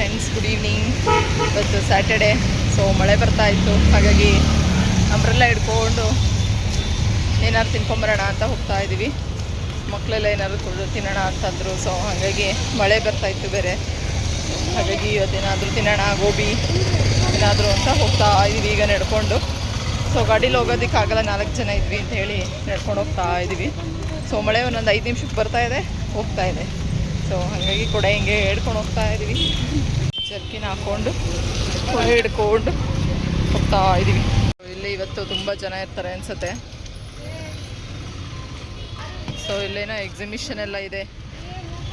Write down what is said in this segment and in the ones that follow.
Friends, good evening. ಇವತ್ತು Saturday, so ಮಳೆ ಬರ್ತಾ ಇತ್ತು. ಹಾಗಾಗಿ ಅಂಬ್ರೆಲ್ಲ ಹಿಡ್ಕೊಂಡು ಏನಾದ್ರು ತಿನ್ಕೊಂಬರೋಣ ಅಂತ ಹೋಗ್ತಾ ಇದ್ದೀವಿ. ಮಕ್ಕಳೆಲ್ಲ ಏನಾದ್ರು ತಿನ್ನೋಣ ಅಂತಂದರು. ಸೊ ಹಾಗಾಗಿ ಮಳೆ ಬರ್ತಾಯಿತ್ತು ಬೇರೆ. ಹಾಗಾಗಿ ಇವತ್ತೇನಾದರೂ ತಿನ್ನೋಣ, ಗೋಬಿ ಏನಾದರೂ ಅಂತ ಹೋಗ್ತಾ ಇದ್ದೀವಿ ಈಗ ನಡ್ಕೊಂಡು. ಸೊ ಗಾಡೀಲಿ ಹೋಗೋದಕ್ಕಾಗಲ್ಲ, 4 ಜನ ಇದ್ವಿ ಅಂತ ಹೇಳಿ ನಡ್ಕೊಂಡು ಹೋಗ್ತಾ ಇದ್ದೀವಿ. ಸೊ ಮಳೆ ಒಂದೊಂದು 5 ನಿಮಿಷಕ್ಕೆ ಬರ್ತಾಯಿದೆ, ಹೋಗ್ತಾ ಇದೆ. ಸೊ ಹಾಗಾಗಿ ಕೂಡ ಹಿಂಗೆ ಹಿಡ್ಕೊಂಡು ಹೋಗ್ತಾ ಇದ್ದೀವಿ. ಜರ್ಕಿನ ಹಾಕ್ಕೊಂಡು ಕೊಡೆ ಹಿಡ್ಕೊಂಡು ಹೋಗ್ತಾ ಇದ್ದೀವಿ. ಇಲ್ಲಿ ಇವತ್ತು ತುಂಬ ಜನ ಇರ್ತಾರೆ ಅನಿಸುತ್ತೆ. ಸೊ ಇಲ್ಲೇನೋ ಎಕ್ಸಿಬಿಷನ್ ಎಲ್ಲ ಇದೆ,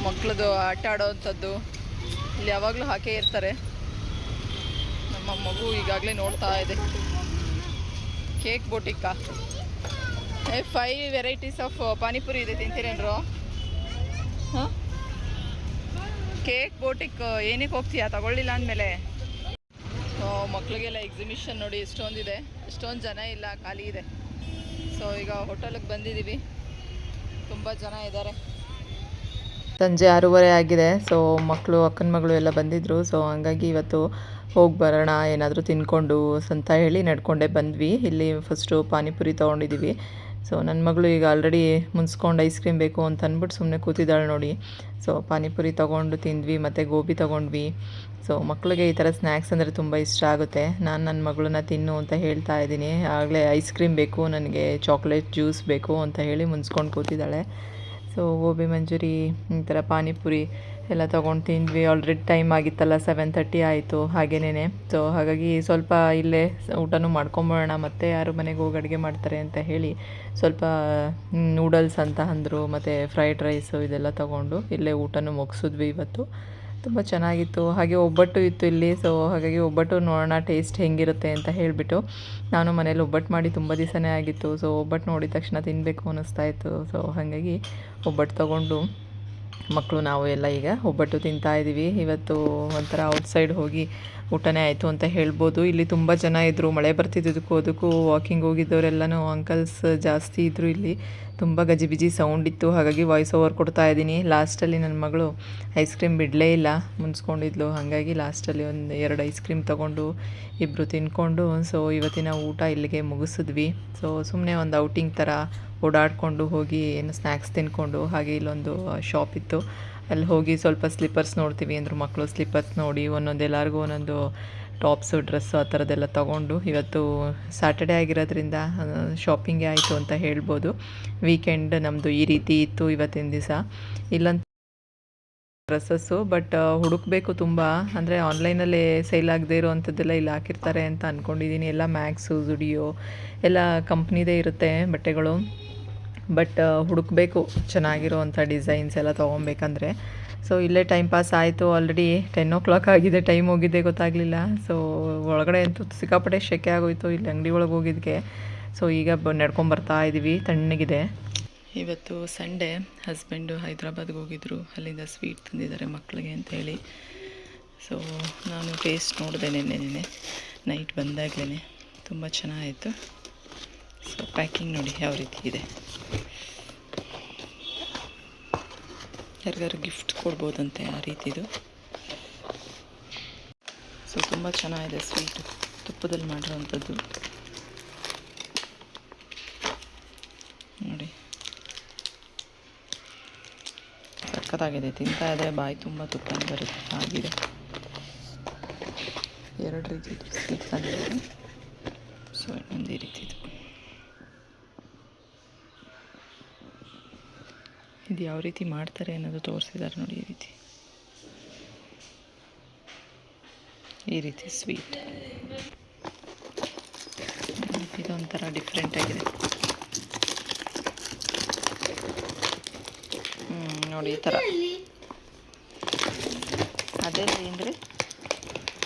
ಮಕ್ಕಳದು ಆಟ ಆಡೋವಂಥದ್ದು ಇಲ್ಲಿ ಯಾವಾಗಲೂ ಹಾಕೇ ಇರ್ತಾರೆ. ನಮ್ಮ ಮಗು ಈಗಾಗಲೇ ನೋಡ್ತಾ ಇದೆ. ಕೇಕ್ ಬೋಟಿಕ್ಕಾ 5 ವೆರೈಟೀಸ್ ಆಫ್ ಪಾನಿಪುರಿ ಇದೆ, ತಿಂತೀರೇನ್ರು? ಹಾಂ, ಕೇಕ್ ಬೋಟಿಕ್ ಏನಕ್ಕೆ ಹೋಗ್ತೀಯಾ ತಗೊಳ್ಳಿಲ್ಲ ಅಂದಮೇಲೆ? ಮಕ್ಕಳಿಗೆಲ್ಲ ಎಕ್ಸಿಬಿಷನ್ ನೋಡಿ ಎಷ್ಟೊಂದಿದೆ, ಎಷ್ಟೊಂದು ಜನ ಇಲ್ಲ, ಖಾಲಿ ಇದೆ. ಸೊ ಈಗ ಹೋಟೆಲಿಗೆ ಬಂದಿದ್ದೀವಿ, ತುಂಬ ಜನ ಇದ್ದಾರೆ. ಸಂಜೆ 6:30 ಆಗಿದೆ. ಸೊ ಮಕ್ಕಳು, ಅಕ್ಕನ ಮಗಳು ಎಲ್ಲ ಬಂದಿದ್ದರು. ಸೊ ಹಂಗಾಗಿ ಇವತ್ತು ಹೋಗಿ ಬರೋಣ ಏನಾದರೂ ತಿನ್ಕೊಂಡು ಅಂತ ಹೇಳಿ ನಡ್ಕೊಂಡೇ ಬಂದ್ವಿ. ಇಲ್ಲಿ ಫಸ್ಟು ಪಾನಿಪುರಿ ತೊಗೊಂಡಿದ್ದೀವಿ. ಸೊ ನನ್ನ ಮಗಳು ಈಗ ಆಲ್ರೆಡಿ ಮುನ್ಸ್ಕೊಂಡು ಐಸ್ ಕ್ರೀಮ್ ಬೇಕು ಅಂತ ಅಂದ್ಬಿಟ್ಟು ಸುಮ್ಮನೆ ಕೂತಿದ್ದಾಳೆ ನೋಡಿ. ಸೊ ಪಾನಿಪುರಿ ತೊಗೊಂಡು ತಿಂದ್ವಿ, ಮತ್ತು ಗೋಬಿ ತೊಗೊಂಡ್ವಿ. ಸೊ ಮಕ್ಕಳಿಗೆ ಈ ಥರ ಸ್ನ್ಯಾಕ್ಸ್ ಅಂದರೆ ತುಂಬ ಇಷ್ಟ ಆಗುತ್ತೆ. ನಾನು ನನ್ನ ಮಗಳನ್ನ ತಿನ್ನು ಅಂತ ಹೇಳ್ತಾ ಇದ್ದೀನಿ. ಆಗಲೇ ಐಸ್ ಕ್ರೀಮ್ ಬೇಕು ನನಗೆ, ಚಾಕ್ಲೇಟ್ ಜ್ಯೂಸ್ ಬೇಕು ಅಂತ ಹೇಳಿ ಮುನ್ಸ್ಕೊಂಡು ಕೂತಿದ್ದಾಳೆ. ಸೊ ಗೋಬಿ ಮಂಚೂರಿ, ಈ ಥರ ಪಾನಿಪುರಿ ಎಲ್ಲ ತೊಗೊಂಡು ತಿಂದ್ವಿ. ಆಲ್ರೆಡಿ ಟೈಮ್ ಆಗಿತ್ತಲ್ಲ, 7:30 ಆಯಿತು ಹಾಗೇನೇ. ಸೊ ಹಾಗಾಗಿ ಸ್ವಲ್ಪ ಇಲ್ಲೇ ಊಟನೂ ಮಾಡ್ಕೊಂಬೋಣ, ಮತ್ತು ಯಾರು ಮನೆಗೆ ಹೋಗಿ ಅಡುಗೆ ಮಾಡ್ತಾರೆ ಅಂತ ಹೇಳಿ ಸ್ವಲ್ಪ ನೂಡಲ್ಸ್ ಅಂತ ಅಂದರು, ಮತ್ತು ಫ್ರೈಡ್ ರೈಸು ಇದೆಲ್ಲ ತೊಗೊಂಡು ಇಲ್ಲೇ ಊಟನೂ ಮುಗಿಸಿದ್ವಿ. ಇವತ್ತು ತುಂಬ ಚೆನ್ನಾಗಿತ್ತು. ಹಾಗೆ ಒಬ್ಬಟ್ಟು ಇತ್ತು ಇಲ್ಲಿ. ಸೊ ಹಾಗಾಗಿ ಒಬ್ಬಟ್ಟು ನೋಡೋಣ ಟೇಸ್ಟ್ ಹೆಂಗಿರುತ್ತೆ ಅಂತ ಹೇಳಿಬಿಟ್ಟು ನಾನು ಮನೇಲಿ ಒಬ್ಬಟ್ಟು ಮಾಡಿ ತುಂಬ ದಿವಸನೇ ಆಗಿತ್ತು. ಸೊ ಒಬ್ಬಟ್ಟು ನೋಡಿದ ತಕ್ಷಣ ತಿನ್ನಬೇಕು ಅನ್ನಿಸ್ತಾಯಿತ್ತು. ಸೊ ಹಾಗಾಗಿ ಒಬ್ಬಟ್ಟು ತೊಗೊಂಡು ಮಕ್ಕಳು ನಾವು ಎಲ್ಲ ಈಗ ಒಬ್ಬಟ್ಟು ತಿಂತಾಯಿದ್ದೀವಿ. ಇವತ್ತು ಒಂಥರ ಔಟ್ಸೈಡ್ ಹೋಗಿ ಊಟನೇ ಆಯಿತು ಅಂತ ಹೇಳ್ಬೋದು. ಇಲ್ಲಿ ತುಂಬ ಜನ ಇದ್ದರು, ಮಳೆ ಬರ್ತಿದ್ದಕ್ಕೂ ಅದಕ್ಕೂ ವಾಕಿಂಗ್ ಹೋಗಿದ್ದವರೆಲ್ಲನೂ ಅಂಕಲ್ಸ್ ಜಾಸ್ತಿ ಇದ್ದರು. ಇಲ್ಲಿ ತುಂಬ ಗಜಿಬಿಜಿ ಸೌಂಡ್ ಇತ್ತು, ಹಾಗಾಗಿ ವಾಯ್ಸ್ ಓವರ್ ಕೊಡ್ತಾ ಇದ್ದೀನಿ. ಲಾಸ್ಟಲ್ಲಿ ನನ್ನ ಮಗಳು ಐಸ್ ಕ್ರೀಮ್ ಬಿಡಲೇ ಇಲ್ಲ, ಮುನ್ಸ್ಕೊಂಡಿದ್ಲು. ಹಾಗಾಗಿ ಲಾಸ್ಟಲ್ಲಿ 2 ಐಸ್ ಕ್ರೀಮ್ ತೊಗೊಂಡು ಇಬ್ಬರು ತಿನ್ಕೊಂಡು ಸೊ ಇವತ್ತಿನ ಊಟ ಇಲ್ಲಿಗೆ ಮುಗಿಸಿದ್ವಿ. ಸೊ ಸುಮ್ಮನೆ ಒಂದು ಔಟಿಂಗ್ ಥರ ಓಡಾಡಿಕೊಂಡು ಹೋಗಿ ಏನು ಸ್ನ್ಯಾಕ್ಸ್ ತಿನ್ಕೊಂಡು, ಹಾಗೆ ಇಲ್ಲೊಂದು ಶಾಪ್ ಇತ್ತು, ಅಲ್ಲಿ ಹೋಗಿ ಸ್ವಲ್ಪ ಸ್ಲಿಪ್ಪರ್ಸ್ ನೋಡ್ತೀವಿ ಅಂದರು ಮಕ್ಕಳು. ಸ್ಲಿಪ್ಪರ್ಸ್ ನೋಡಿ ಎಲ್ಲರಿಗೂ ಒಂದೊಂದು ಟಾಪ್ಸು, ಡ್ರೆಸ್ಸು ಆ ಥರದ್ದೆಲ್ಲ ತೊಗೊಂಡು ಇವತ್ತು ಸ್ಯಾಟರ್ಡೇ ಆಗಿರೋದ್ರಿಂದ ಶಾಪಿಂಗೇ ಆಯಿತು ಅಂತ ಹೇಳ್ಬೋದು. ವೀಕೆಂಡ್ ನಮ್ಮದು ಈ ರೀತಿ ಇತ್ತು ಇವತ್ತಿನ ದಿವಸ. ಇಲ್ಲಂತ ಡ್ರೆಸ್ಸಸ್ಸು ಬಟ್ ಹುಡುಕಬೇಕು ತುಂಬ, ಅಂದರೆ ಆನ್ಲೈನಲ್ಲೇ ಸೇಲ್ ಆಗದೆ ಇರೋವಂಥದ್ದೆಲ್ಲ ಇಲ್ಲಿ ಹಾಕಿರ್ತಾರೆ ಅಂತ ಅಂದ್ಕೊಂಡಿದ್ದೀನಿ. ಎಲ್ಲ ಮ್ಯಾಕ್ಸು, ಜುಡಿಯೋ ಎಲ್ಲ ಕಂಪ್ನಿದೇ ಇರುತ್ತೆ ಬಟ್ಟೆಗಳು. ಬಟ್ ಹುಡುಕಬೇಕು ಚೆನ್ನಾಗಿರೋವಂಥ ಡಿಸೈನ್ಸ್ ಎಲ್ಲ ತೊಗೊಬೇಕಂದ್ರೆ. ಸೊ ಇಲ್ಲೇ ಟೈಮ್ ಪಾಸ್ ಆಯಿತು. ಆಲ್ರೆಡಿ 10 o'clock ಆಗಿದೆ, ಟೈಮ್ ಹೋಗಿದ್ದೆ ಗೊತ್ತಾಗಲಿಲ್ಲ. ಸೊ ಒಳಗಡೆ ಅಂತೂ ಸಿಕ್ಕಾಪಟ್ಟೆ ಶೆಕೆ ಆಗೋಯಿತು ಇಲ್ಲಿ ಅಂಗಡಿ ಒಳಗೆ ಹೋಗಿದ್ದಕ್ಕೆ. ಸೊ ಈಗ ನಡ್ಕೊಂಬರ್ತಾ ಇದ್ದೀವಿ, ತಣ್ಣಗಿದೆ. ಇವತ್ತು ಸಂಡೇ, ಹಸ್ಬೆಂಡು ಹೈದ್ರಾಬಾದ್ಗೆ ಹೋಗಿದ್ದರು, ಅಲ್ಲಿಂದ ಸ್ವೀಟ್ ತಂದಿದ್ದಾರೆ ಮಕ್ಕಳಿಗೆ ಅಂತೇಳಿ. ಸೊ ನಾನು ಟೇಸ್ಟ್ ನೋಡಿದೆ ನೆನ್ನೆ ನೈಟ್ ಬಂದಾಗಲೇ, ತುಂಬ ಚೆನ್ನಾಗಿತ್ತು. ಸೊ ಪ್ಯಾಕಿಂಗ್ ನೋಡಿ ಯಾವ ರೀತಿ ಇದೆ, ಯಾರಿಗಾರು ಗಿಫ್ಟ್ ಕೊಡ್ಬೋದಂತೆ ಆ ರೀತಿದು. ಸೊ ತುಂಬ ಚೆನ್ನಾಗಿದೆ ಸ್ವೀಟು, ತುಪ್ಪದಲ್ಲಿ ಮಾಡಿರೋವಂಥದ್ದು ನೋಡಿ, ಸಕ್ಕತ್ತಾಗಿದೆ. ತಿಂತಾ ಇದ್ದರೆ ಬಾಯಿ ತುಂಬ ತುಪ್ಪ ಬರುತ್ತೆ ಆಗಿದೆ. 2 ರೀತಿದು ಸ್ವೀಟ್ ತಂದಿದ್ದಾರೆ. ಸೊ ಇನ್ನೊಂದು ಈ ರೀತಿದು, ಇದು ಯಾವ ರೀತಿ ಮಾಡ್ತಾರೆ ಅನ್ನೋದು ತೋರಿಸಿದ್ದಾರೆ ನೋಡಿ. ಈ ರೀತಿ ಸ್ವೀಟ್, ಇದೊಂಥರ ಡಿಫ್ರೆಂಟ್ ಆಗಿದೆ ನೋಡಿ. ಈ ಥರ ಅದೇ ಅಂದರೆ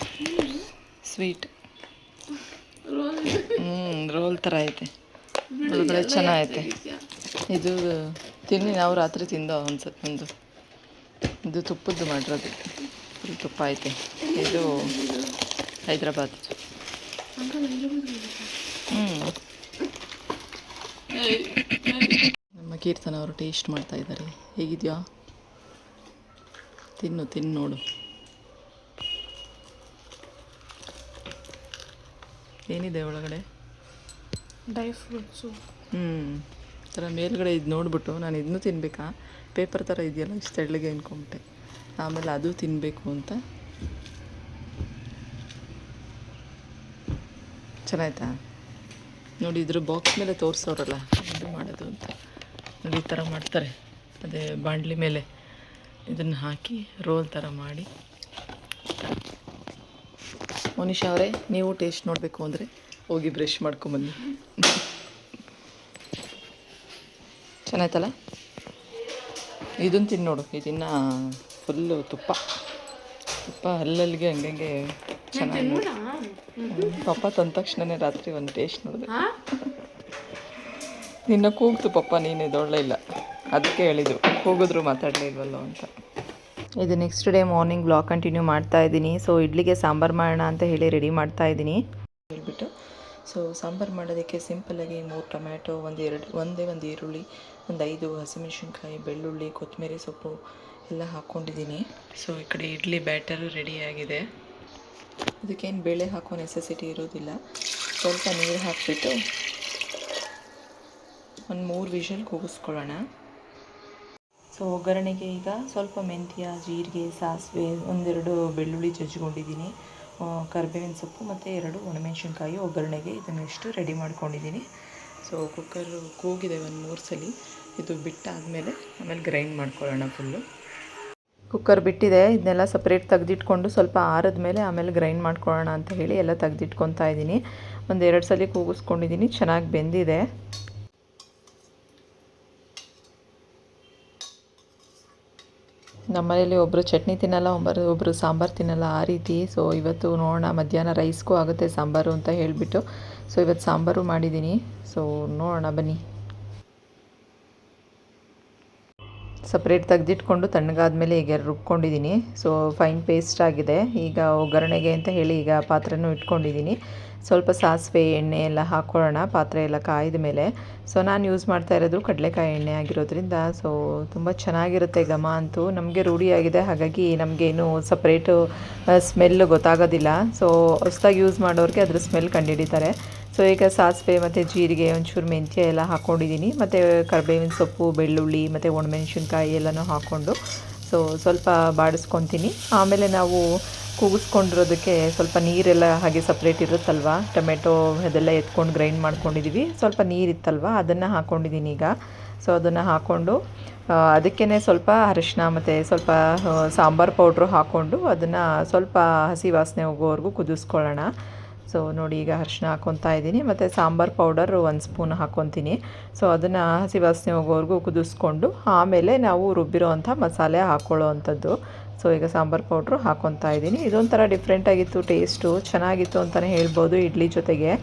ಸ್ವೀಟ್ ರೋಲ್ ಥರ ಐತೆ, ಒಳಗಡೆ ಚೆನ್ನಾಗೈತೆ. ಇದು ತಿನ್ನಿ, ನಾವು ರಾತ್ರಿ ತಿಂದೋ ಒಂದು. ಇದು ತುಪ್ಪದ್ದು ಮಾಡಿರೋದು, ಫುಲ್ ತುಪ್ಪ ಐತೆ. ಇದು ಹೈದ್ರಾಬಾದ್. ನಮ್ಮ ಕೀರ್ತನ ಅವರು ಟೇಸ್ಟ್ ಮಾಡ್ತಾ ಇದ್ದಾರೆ. ಹೇಗಿದೆಯಾ? ತಿನ್ನು ನೋಡು. ಏನಿದೆ ಒಳಗಡೆ? Dry fruits. ಥರ ಮೇಲ್ಗಡೆ ಇದು ನೋಡಿಬಿಟ್ಟು ನಾನು ಇದನ್ನೂ ತಿನ್ನಬೇಕಾ, ಪೇಪರ್ ಥರ ಇದೆಯಲ್ಲ ಇಷ್ಟು ತೆಳ್ಳಗೆ ಅಂದ್ಕೊಂಬಿಟ್ಟೆ. ಆಮೇಲೆ ಅದು ತಿನ್ನಬೇಕು ಅಂತ. ಚೆನ್ನಾಯ್ತಾ ನೋಡಿ, ಇದ್ರ ಬಾಕ್ಸ್ ಮೇಲೆ ತೋರಿಸೋರಲ್ಲ ಇದು ಮಾಡೋದು ಅಂತ. ನೋಡಿ ಈ ಥರ ಮಾಡ್ತಾರೆ, ಅದೇ ಬಾಣಲಿ ಮೇಲೆ ಇದನ್ನು ಹಾಕಿ ರೋಲ್ ಥರ ಮಾಡಿ. ಮೋನಿಶಾ ಅವರೇ, ನೀವು ಟೇಸ್ಟ್ ನೋಡಬೇಕು ಅಂದರೆ ಹೋಗಿ ಬ್ರಷ್ ಮಾಡ್ಕೊಂಬನ್ನಿ. ಚೆನ್ನಾಯ್ತಲ್ಲ? ಇದನ್ನು ತಿನ್ನು ನೋಡು, ಇದನ್ನು ಫುಲ್ಲು ತುಪ್ಪ ಹಲ್ಲಲ್ಲಿಗೆ ಹಂಗಂಗೆ ಚೆನ್ನಾಗಿ. ಪಪ್ಪ ತಂದ ತಕ್ಷಣವೇ ರಾತ್ರಿ ಒಂದು ಟೇಸ್ಟ್ ನೋಡಿದೆ. ನಿನ್ನ ಕೂಗ್ತು ಪಪ್ಪ, ನೀನು ಇದೊಳ್ಳೆ ಇಲ್ಲ, ಅದಕ್ಕೆ ಹೇಳಿದ್ದು, ಕೂಗಿದ್ರು ಮಾತಾಡಲೇ ಇಲ್ವಲ್ಲೋ ಅಂತ. ಇದು next day morning blog continue ಮಾಡ್ತಾ ಇದ್ದೀನಿ. ಸೊ ಇಡ್ಲಿಗೆ ಸಾಂಬಾರು ಮಾಡೋಣ ಅಂತ ಹೇಳಿ ರೆಡಿ ಮಾಡ್ತಾ ಇದ್ದೀನಿ ಹೇಳ್ಬಿಟ್ಟು. ಸೊ ಸಾಂಬಾರು ಮಾಡೋದಕ್ಕೆ ಸಿಂಪಲ್ಲಾಗಿ 3 ಟೊಮ್ಯಾಟೊ, ಒಂದು ಈರುಳ್ಳಿ, ಒಂದು 5 ಹಸಿಮೆಣಸಿನ್ಕಾಯಿ, ಬೆಳ್ಳುಳ್ಳಿ, ಕೊತ್ತಂಬರಿ ಸೊಪ್ಪು ಎಲ್ಲ ಹಾಕ್ಕೊಂಡಿದ್ದೀನಿ. ಸೊ ಈ ಕಡೆ ಇಡ್ಲಿ ಬ್ಯಾಟರು ರೆಡಿಯಾಗಿದೆ. ಅದಕ್ಕೇನು ಬೇಳೆ ಹಾಕೋ ನೆಸೆಸಿಟಿ ಇರೋದಿಲ್ಲ. ಸ್ವಲ್ಪ ನೀರು ಹಾಕಿಬಿಟ್ಟು ಒಂದು 3 ವಿಷಲ್ ಕೂಗಿಸ್ಕೊಳ್ಳೋಣ. ಸೊ ಒಗ್ಗರಣೆಗೆ ಈಗ ಸ್ವಲ್ಪ ಮೆಂತ್ಯ, ಜೀರಿಗೆ, ಸಾಸಿವೆ, 1-2 ಬೆಳ್ಳುಳ್ಳಿ ಜಜ್ಜಿಕೊಂಡಿದ್ದೀನಿ, ಕರಿಬೇವಿನ ಸೊಪ್ಪು ಮತ್ತು 2 ಒಣಮೆಣಸಿನ್ಕಾಯಿ ಒಗ್ಗರಣೆಗೆ ಇದನ್ನೆಷ್ಟು ರೆಡಿ ಮಾಡ್ಕೊಂಡಿದ್ದೀನಿ. ಸೊ ಕುಕ್ಕರು ಕೂಗಿದೆ ಒಂದು 3 ಸಲ. ಇದು ಬಿಟ್ಟಾದಮೇಲೆ ಆಮೇಲೆ ಗ್ರೈಂಡ್ ಮಾಡ್ಕೊಳ್ಳೋಣ ಫುಲ್ಲು. ಕುಕ್ಕರ್ ಬಿಟ್ಟಿದೆ, ಇದನ್ನೆಲ್ಲ ಸಪ್ರೇಟ್ ತೆಗೆದಿಟ್ಕೊಂಡು ಸ್ವಲ್ಪ ಆರಿದ ಮೇಲೆ ಆಮೇಲೆ ಗ್ರೈಂಡ್ ಮಾಡ್ಕೊಳ್ಳೋಣ ಅಂತ ಹೇಳಿ ಎಲ್ಲ ತೆಗೆದಿಟ್ಕೊತಾ ಇದ್ದೀನಿ. 1-2 ಸಲ ಕೂಗಿಸ್ಕೊಂಡಿದ್ದೀನಿ, ಚೆನ್ನಾಗಿ ಬೆಂದಿದೆ. ನಮ್ಮನೇಲಿ ಒಬ್ಬರು ಚಟ್ನಿ ತಿನ್ನಲ್ಲ, ಒಬ್ಬರು ಸಾಂಬಾರು ತಿನ್ನಲ್ಲ, ಆ ರೀತಿ. ಸೊ ಇವತ್ತು ನೋಡೋಣ, ಮಧ್ಯಾಹ್ನ ರೈಸ್ಗೂ ಆಗುತ್ತೆ ಸಾಂಬಾರು ಅಂತ ಹೇಳಿಬಿಟ್ಟು ಸೊ ಇವತ್ತು ಸಾಂಬಾರು ಮಾಡಿದ್ದೀನಿ. ಸೊ ನೋಡೋಣ ಬನ್ನಿ. ಸಪ್ರೇಟ್ ತೆಗೆದಿಟ್ಕೊಂಡು ತಣ್ಣಗಾದ್ಮೇಲೆ ಈಗ ರುಬ್ಕೊಂಡಿದ್ದೀನಿ. ಸೊ ಫೈನ್ ಪೇಸ್ಟ್ ಆಗಿದೆ. ಈಗ ಒಗ್ಗರಣೆಗೆ ಅಂತ ಹೇಳಿ ಈಗ ಪಾತ್ರೆನೂ ಇಟ್ಕೊಂಡಿದ್ದೀನಿ. ಸ್ವಲ್ಪ ಸಾಸಿವೆ, ಎಣ್ಣೆ ಎಲ್ಲ ಹಾಕ್ಕೊಳ್ಳೋಣ ಪಾತ್ರೆ ಎಲ್ಲ ಕಾಯ್ದ ಮೇಲೆ. ಸೊ ನಾನು ಯೂಸ್ ಮಾಡ್ತಾ ಇರೋದು ಕಡಲೆಕಾಯಿ ಎಣ್ಣೆ ಆಗಿರೋದ್ರಿಂದ ಸೊ ತುಂಬ ಚೆನ್ನಾಗಿರುತ್ತೆ ಘಮ ಅಂತೂ. ನಮಗೆ ರೂಢಿಯಾಗಿದೆ, ಹಾಗಾಗಿ ನಮಗೇನು ಸಪ್ರೇಟು ಸ್ಮೆಲ್ ಗೊತ್ತಾಗೋದಿಲ್ಲ. ಸೊ ಹೊಸ್ದಾಗಿ ಯೂಸ್ ಮಾಡೋರಿಗೆ ಅದ್ರ ಸ್ಮೆಲ್ ಕಂಡುಹಿಡಿತಾರೆ. ಸೊ ಈಗ ಸಾಸಿವೆ ಮತ್ತು ಜೀರಿಗೆ, ಒಂಚೂರು ಮೆಂತ್ಯ ಎಲ್ಲ ಹಾಕ್ಕೊಂಡಿದ್ದೀನಿ, ಮತ್ತು ಕರಿಬೇವಿನ ಸೊಪ್ಪು, ಬೆಳ್ಳುಳ್ಳಿ ಮತ್ತು ಒಣಮೆಣಸಿನ್ಕಾಯಿ ಎಲ್ಲನೂ ಹಾಕ್ಕೊಂಡು ಸೊ ಸ್ವಲ್ಪ ಬಾಡಿಸ್ಕೊತೀನಿ. ಆಮೇಲೆ ನಾವು ಕೂಗಿಸ್ಕೊಂಡಿರೋದಕ್ಕೆ ಸ್ವಲ್ಪ ನೀರೆಲ್ಲ ಹಾಗೆ ಸಪ್ರೇಟ್ ಇರುತ್ತಲ್ವ, ಟೊಮೆಟೊ ಅದೆಲ್ಲ ಎತ್ಕೊಂಡು ಗ್ರೈಂಡ್ ಮಾಡ್ಕೊಂಡಿದ್ದೀವಿ, ಸ್ವಲ್ಪ ನೀರಿತ್ತಲ್ವ ಅದನ್ನು ಹಾಕ್ಕೊಂಡಿದ್ದೀನಿ ಈಗ. ಸೊ ಅದನ್ನು ಹಾಕ್ಕೊಂಡು ಅದಕ್ಕೇ ಸ್ವಲ್ಪ ಅರಿಶಿನ ಮತ್ತು ಸ್ವಲ್ಪ ಸಾಂಬಾರು ಪೌಡ್ರು ಹಾಕ್ಕೊಂಡು ಅದನ್ನು ಸ್ವಲ್ಪ ಹಸಿ ವಾಸನೆ ಹೋಗೋವರೆಗೂ ಕುದಿಸ್ಕೊಳ್ಳೋಣ. ಸೊ ನೋಡಿ, ಈಗ ಅರಿಶಿನ ಹಾಕ್ಕೊತಾ ಇದ್ದೀನಿ ಮತ್ತು ಸಾಂಬಾರು ಪೌಡರ್ 1 ಸ್ಪೂನ್ ಹಾಕ್ಕೊತೀನಿ. ಸೊ ಅದನ್ನು ಹಸಿ ವಾಸನೆ ಹೋಗೋವರೆಗೂ ಕುದಿಸ್ಕೊಂಡು ಆಮೇಲೆ ನಾವು ರುಬ್ಬಿರೋ ಅಂಥ ಮಸಾಲೆ ಹಾಕ್ಕೊಳ್ಳೋ ಅಂಥದ್ದು. ಸೊ ಈಗ ಸಾಂಬಾರು ಪೌಡ್ರು ಹಾಕ್ಕೊತಾ ಇದ್ದೀನಿ. ಇದೊಂಥರ ಡಿಫ್ರೆಂಟಾಗಿತ್ತು, ಟೇಸ್ಟು ಚೆನ್ನಾಗಿತ್ತು ಅಂತಲೇ ಹೇಳ್ಬೋದು ಇಡ್ಲಿ ಜೊತೆಗೆ.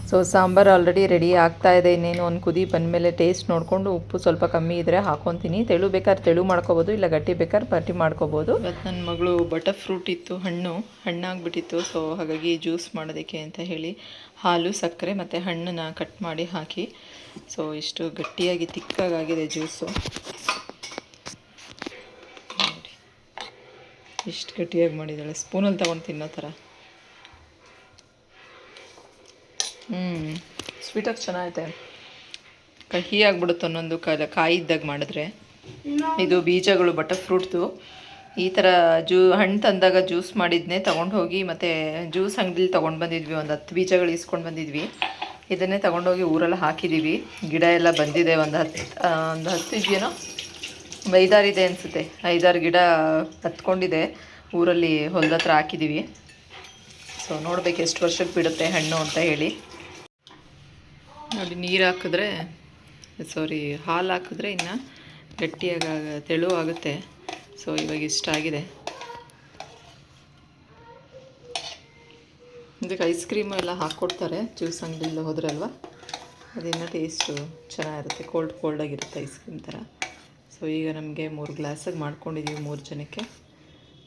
ಸೊ ಸಾಂಬಾರು ಆಲ್ರೆಡಿ ರೆಡಿ ಆಗ್ತಾಯಿದೆ. ಇನ್ನೇನು ಒಂದು ಕುದಿ ಬಂದಮೇಲೆ ಟೇಸ್ಟ್ ನೋಡಿಕೊಂಡು ಉಪ್ಪು ಸ್ವಲ್ಪ ಕಮ್ಮಿ ಇದ್ದರೆ ಹಾಕ್ಕೊತೀನಿ. ತೆಳು ಬೇಕಾದ್ರೆ ತೆಳು ಮಾಡ್ಕೊಬೋದು, ಇಲ್ಲ ಗಟ್ಟಿ ಬೇಕಾದ್ರೆ ಗಟ್ಟಿ ಮಾಡ್ಕೊಬೋದು. ಇವತ್ತು ನನ್ನ ಮಗಳು ಬಟರ್ ಫ್ರೂಟ್ ಇತ್ತು, ಹಣ್ಣಾಗಿಬಿಟ್ಟಿತ್ತು. ಸೊ ಹಾಗಾಗಿ ಜ್ಯೂಸ್ ಮಾಡೋದಕ್ಕೆ ಅಂತ ಹೇಳಿ ಹಾಲು, ಸಕ್ಕರೆ ಮತ್ತು ಹಣ್ಣನ್ನು ಕಟ್ ಮಾಡಿ ಹಾಕಿ ಸೊ ಇಷ್ಟು ಗಟ್ಟಿಯಾಗಿ ತಿಕ್ಕಾಗಿದೆ ಜ್ಯೂಸು. ನೋಡಿ ಇಷ್ಟು ಗಟ್ಟಿಯಾಗಿ ಮಾಡಿದ್ದಾಳೆ, ಸ್ಪೂನಲ್ಲಿ ತೊಗೊಂಡು ತಿನ್ನೋ ಥರ. ಸ್ವೀಟಾಗಿ ಚೆನ್ನಾಗೈತೆ, ಕಹಿ ಆಗಿಬಿಡುತ್ತೆ ಒಂದೊಂದು ಕಾಯಿ ಇದ್ದಾಗ ಮಾಡಿದ್ರೆ. ಇದು ಬೀಜಗಳು ಬಟರ್ ಫ್ರೂಟ್ದು. ಈ ಥರ ಹಣ್ಣು ತಂದಾಗ ಜ್ಯೂಸ್ ಮಾಡಿದ್ನೇ ತೊಗೊಂಡು ಹೋಗಿ, ಮತ್ತು ಜ್ಯೂಸ್ ಅಂಗಡಿಲಿ ತೊಗೊಂಡು ಬಂದಿದ್ವಿ, ಒಂದು 10 ಬೀಜಗಳು ಇಸ್ಕೊಂಡು ಬಂದಿದ್ವಿ. ಇದನ್ನೇ ತೊಗೊಂಡೋಗಿ ಊರೆಲ್ಲ ಹಾಕಿದ್ದೀವಿ. ಗಿಡ ಎಲ್ಲ ಬಂದಿದೆ, ಒಂದು 10 ಇದೆಯೇನೋ, 5-6 ಇದೆ ಅನಿಸುತ್ತೆ. 5-6 ಗಿಡ ಹತ್ಕೊಂಡಿದೆ, ಊರಲ್ಲಿ ಹೊಲದ ಹತ್ರ ಹಾಕಿದ್ದೀವಿ. ಸೊ ನೋಡ್ಬೇಕು ಎಷ್ಟು ವರ್ಷಕ್ಕೆ ಬಿಡುತ್ತೆ ಹಣ್ಣು ಅಂತ ಹೇಳಿ. ನೋಡಿ ನೀರು ಹಾಕಿದ್ರೆ ಹಾಲು ಹಾಕಿದ್ರೆ ಇನ್ನು ಗಟ್ಟಿಯಾಗ ತೆಳುವಾಗುತ್ತೆ. ಸೊ ಇವಾಗ ಇಷ್ಟ ಆಗಿದೆ. ಇದಕ್ಕೆ ಐಸ್ ಕ್ರೀಮು ಎಲ್ಲ ಹಾಕ್ಕೊಡ್ತಾರೆ ಜ್ಯೂಸ್ ಅಂಗಡಿಯಲ್ಲಿ ಹೋದ್ರೆ ಅಲ್ವಾ, ಅದಿನ್ನೂ ಟೇಸ್ಟು ಚೆನ್ನಾಗಿರುತ್ತೆ, ಕೋಲ್ಡಾಗಿರುತ್ತೆ ಐಸ್ ಕ್ರೀಮ್ ಥರ. ಸೊ ಈಗ ನಮಗೆ 3 ಗ್ಲಾಸಾಗಿ ಮಾಡ್ಕೊಂಡಿದ್ದೀವಿ 3 ಜನಕ್ಕೆ.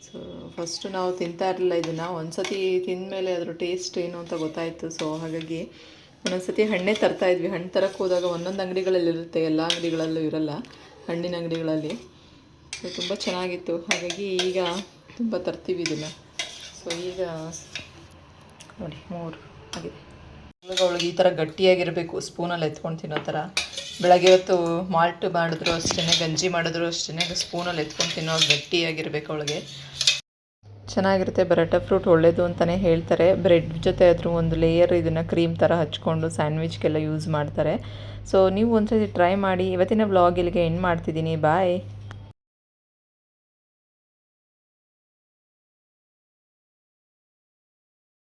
ಸೊ ಫಸ್ಟು ನಾವು ತಿಂತಾ ಇರಲಿಲ್ಲ ಇದನ್ನು, ಒಂದು ಸತಿ ತಿಂದಮೇಲೆ ಅದ್ರ ಟೇಸ್ಟ್ ಏನು ಅಂತ ಗೊತ್ತಾಯಿತು. ಸೊ ಹಾಗಾಗಿ ಒಂದೊಂದು ಸತಿ ಹಣ್ಣೇ ತರ್ತಾಯಿದ್ವಿ. ಹಣ್ಣು ತರಕ್ಕೆ ಹೋದಾಗ ಒಂದೊಂದು ಅಂಗಡಿಗಳಲ್ಲಿ ಇರುತ್ತೆ, ಎಲ್ಲ ಅಂಗಡಿಗಳಲ್ಲೂ ಇರೋಲ್ಲ, ಹಣ್ಣಿನ ಅಂಗಡಿಗಳಲ್ಲಿ. ಸೊ ತುಂಬ ಚೆನ್ನಾಗಿತ್ತು, ಹಾಗಾಗಿ ಈಗ ತುಂಬ ತರ್ತೀವಿ ಇದನ್ನು. ಸೊ ಈಗ ನೋಡಿ 3 ಆಗಿದೆ. ಇವಾಗ ಅವಳಿಗೆ ಈ ಥರ ಗಟ್ಟಿಯಾಗಿರಬೇಕು, ಸ್ಪೂನಲ್ಲಿ ಎತ್ಕೊಂಡು ತಿನ್ನೋ ಥರ. ಬೆಳಗ್ಗೆ ಹೊತ್ತು ಮಾಲ್ಟ್ ಮಾಡಿದ್ರು ಅಷ್ಟೇ, ಗಂಜಿ ಮಾಡಿದ್ರು ಅಷ್ಟೇ, ಸ್ಪೂನಲ್ಲಿ ಎತ್ಕೊಂಡು ತಿನ್ನೋ ಗಟ್ಟಿಯಾಗಿರಬೇಕು ಅವಳಿಗೆ. ಚೆನ್ನಾಗಿರುತ್ತೆ. ಬರಾಟ ಫ್ರೂಟ್ ಒಳ್ಳೆಯದು ಅಂತಲೇ ಹೇಳ್ತಾರೆ. ಬ್ರೆಡ್ ಜೊತೆ ಆದರೂ ಒಂದು ಲೇಯರ್ ಇದನ್ನು ಕ್ರೀಮ್ ಥರ ಹಚ್ಕೊಂಡು ಸ್ಯಾಂಡ್ವಿಚ್ಗೆಲ್ಲ ಯೂಸ್ ಮಾಡ್ತಾರೆ. ಸೊ ನೀವು ಒಂದ್ಸತಿ ಟ್ರೈ ಮಾಡಿ. ಇವತ್ತಿನ ವ್ಲಾಗ್ ಇಲ್ಲಿಗೆ ಎಂಡ್ ಮಾಡ್ತಿದ್ದೀನಿ. ಬಾಯ್.